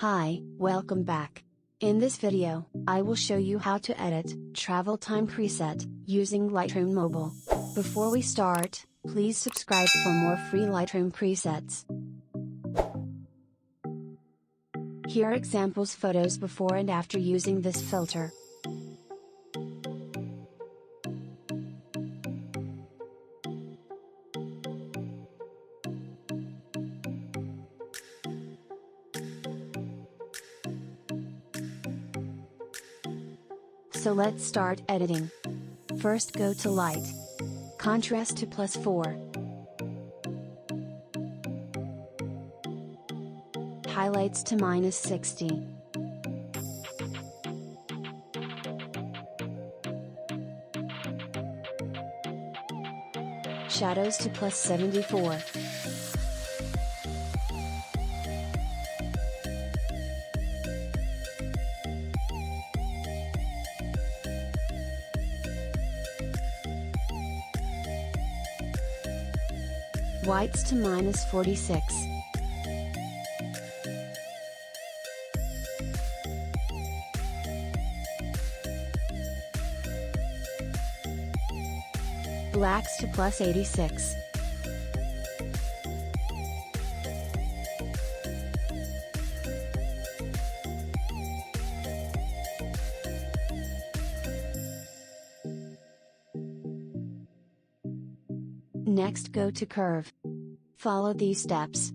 Hi, welcome back. In this video, I will show you how to edit travel time preset using Lightroom Mobile. Before we start, please subscribe for more free Lightroom presets. Here are examples photos before and after using this filter. So let's start editing. First go to Light. Contrast to +4. Highlights to -60. Shadows to +74. Whites to -46. Blacks to +86. Next go to Curve. Follow these steps.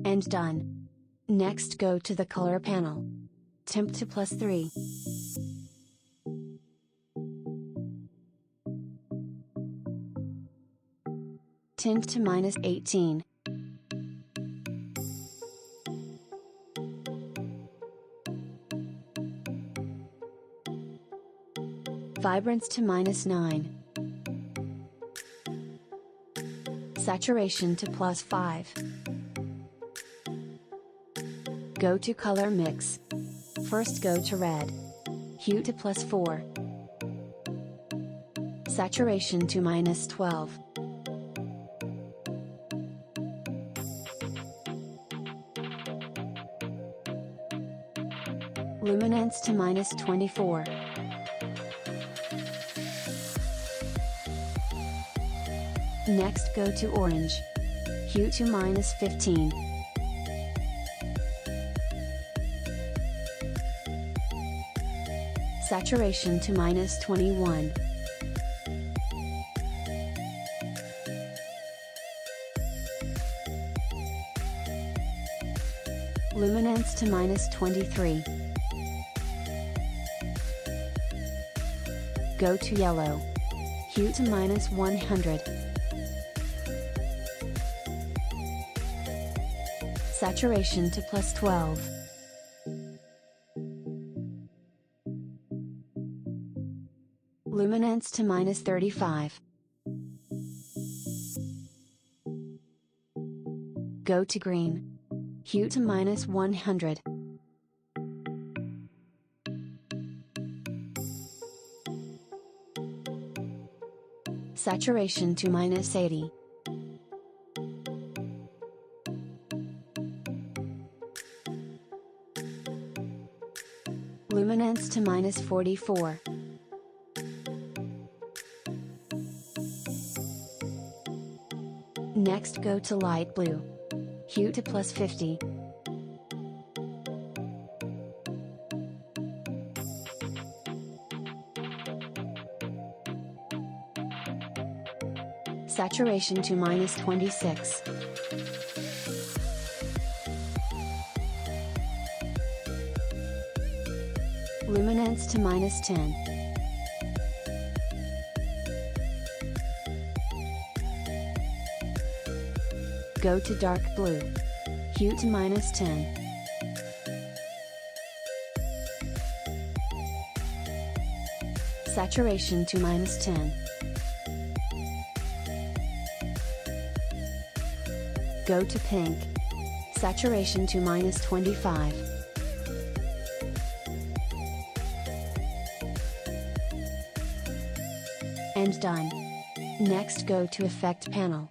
And done. Next go to the color panel. Temp to +3. Tint to -18. Vibrance to -9. Saturation to +5. Go to color mix. First go to red. Hue to +4. Saturation to -12. Luminance to -24. Next go to orange. Hue to -15. Saturation to -21. Luminance to -23. Go to yellow. Hue to -100. Saturation to +12. Luminance to -35. Go to green. Hue to -100. Saturation to -80. Luminance to -44. Next go to light blue. Hue to +50. Saturation to -26. Luminance to -10. Go to dark blue. Hue to -10. Saturation to -10. Go to pink. Saturation to -25. And done. Next go to effect panel.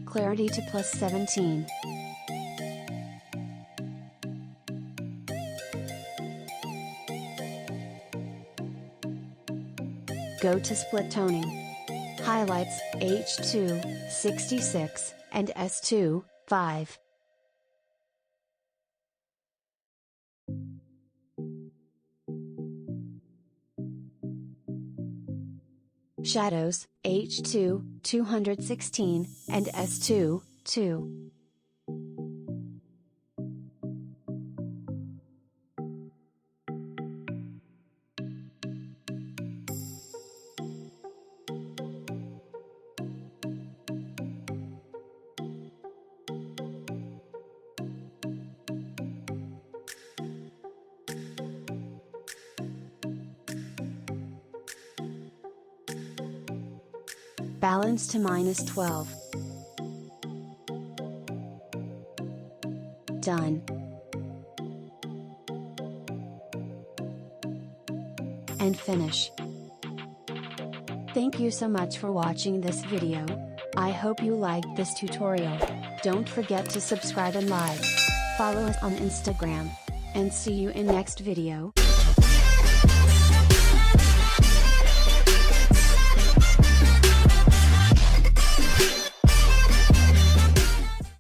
Clarity to +17. Go to split toning. Highlights, H2, 66, and S2, 5. Shadows, H2, 216, and S2, 2. Balance to -12. Done. And finish. Thank you so much for watching this video. I hope you liked this tutorial. Don't forget to subscribe and like. Follow us on Instagram. And see you in next video.